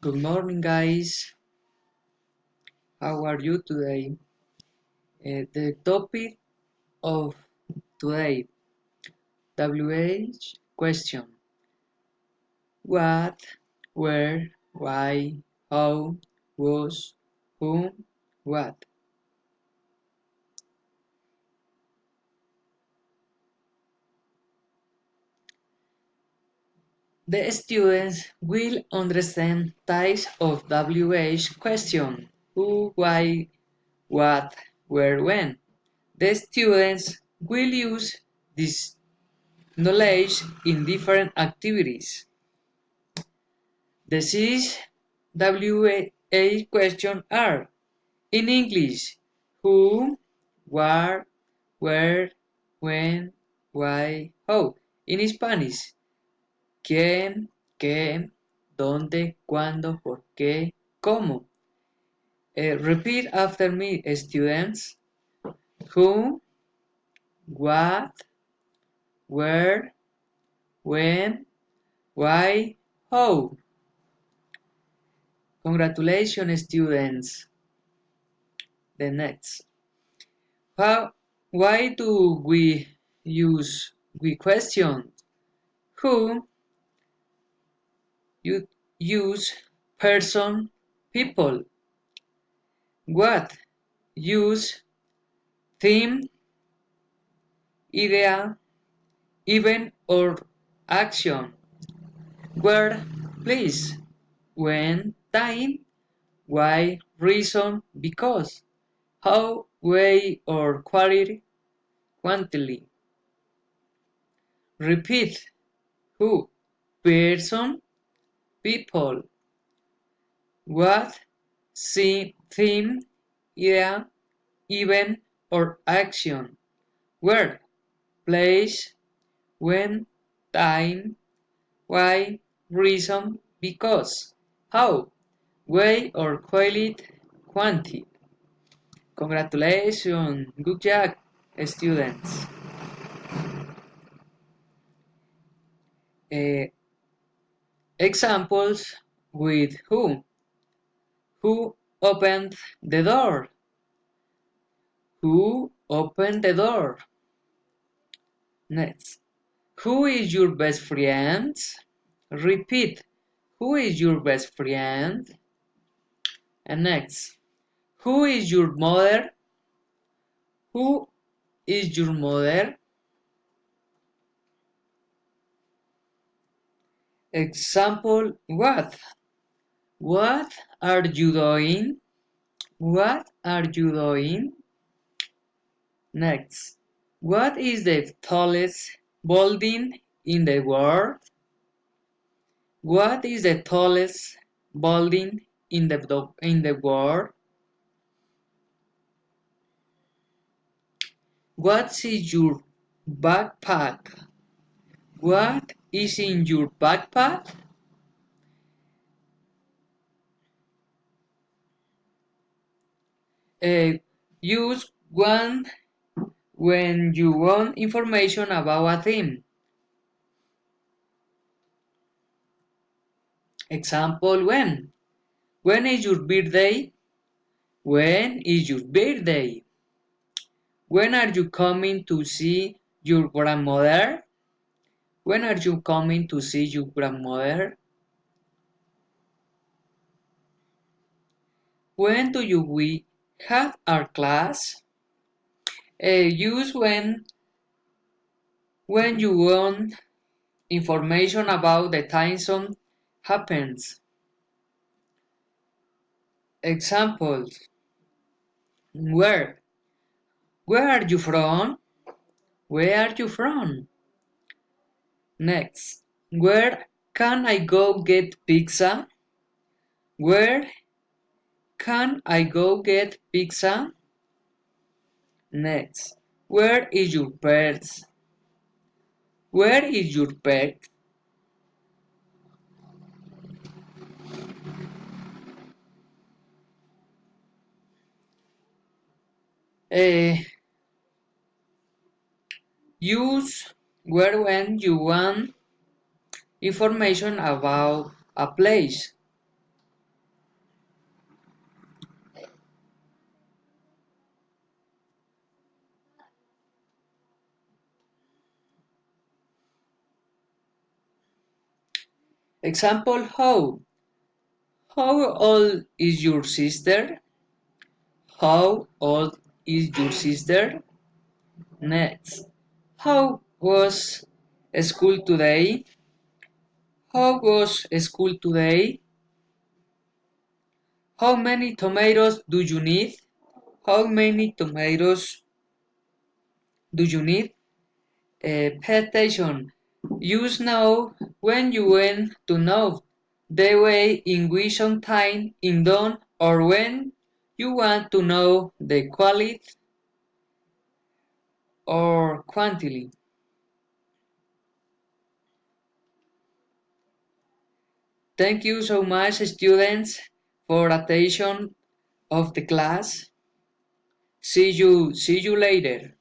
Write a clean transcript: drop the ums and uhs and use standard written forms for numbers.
Good morning, guys. How are you today? The topic of today, WH question. What, where, why, how, was, whom, what. The students will understand types of WH question. Who, why, what, where, when. The students will use this knowledge in different activities. The six WA questions are: in English, who, what, where, when, why, how. In Spanish, quién, qué, dónde, cuándo, por qué, cómo. Repeat after me, students. Who, what, where, when, why, how. Congratulations, students. The next. Why do we question? Who you use person, people. What use theme, idea, event or action. Where place, when, time, why, reason, because. How, way or quality, quantity. Repeat. Who, person, people. What, theme, idea, event or action. Where, place, when, time, why, reason, because. How, way or quality, quantity. Congratulations, good job, students. Uh, Examples with who. Who opened the door? Who opened the door? Next. Who is your best friend? Repeat. Who is your best friend? And next. Who is your mother? Who is your mother? Example what? What are you doing? What are you doing? Next. What is the tallest building in the world? What is the tallest building in the world? What is your backpack? What is in your backpack? Use one when you want information about a theme. Example when? When is your birthday? When is your birthday? When are you coming to see your grandmother? When are you coming to see your grandmother? When do we have our class? Use when you want information about the time something happens. Examples. Where? Where are you from? Where are you from? Next. Where can I go get pizza? Where can I go get pizza? Next. Where is your pet? Where is your pet? Uh, Use where when you want information about a place. Example how? How old is your sister? How old is your sister? Next. How was school today? How was school today? How many tomatoes do you need? How many tomatoes do you need? Pay attention. Use now when you want to know the way in which something is done or when you want to know the quality or quantity. Thank you so much, students, for attention of the class. See you later.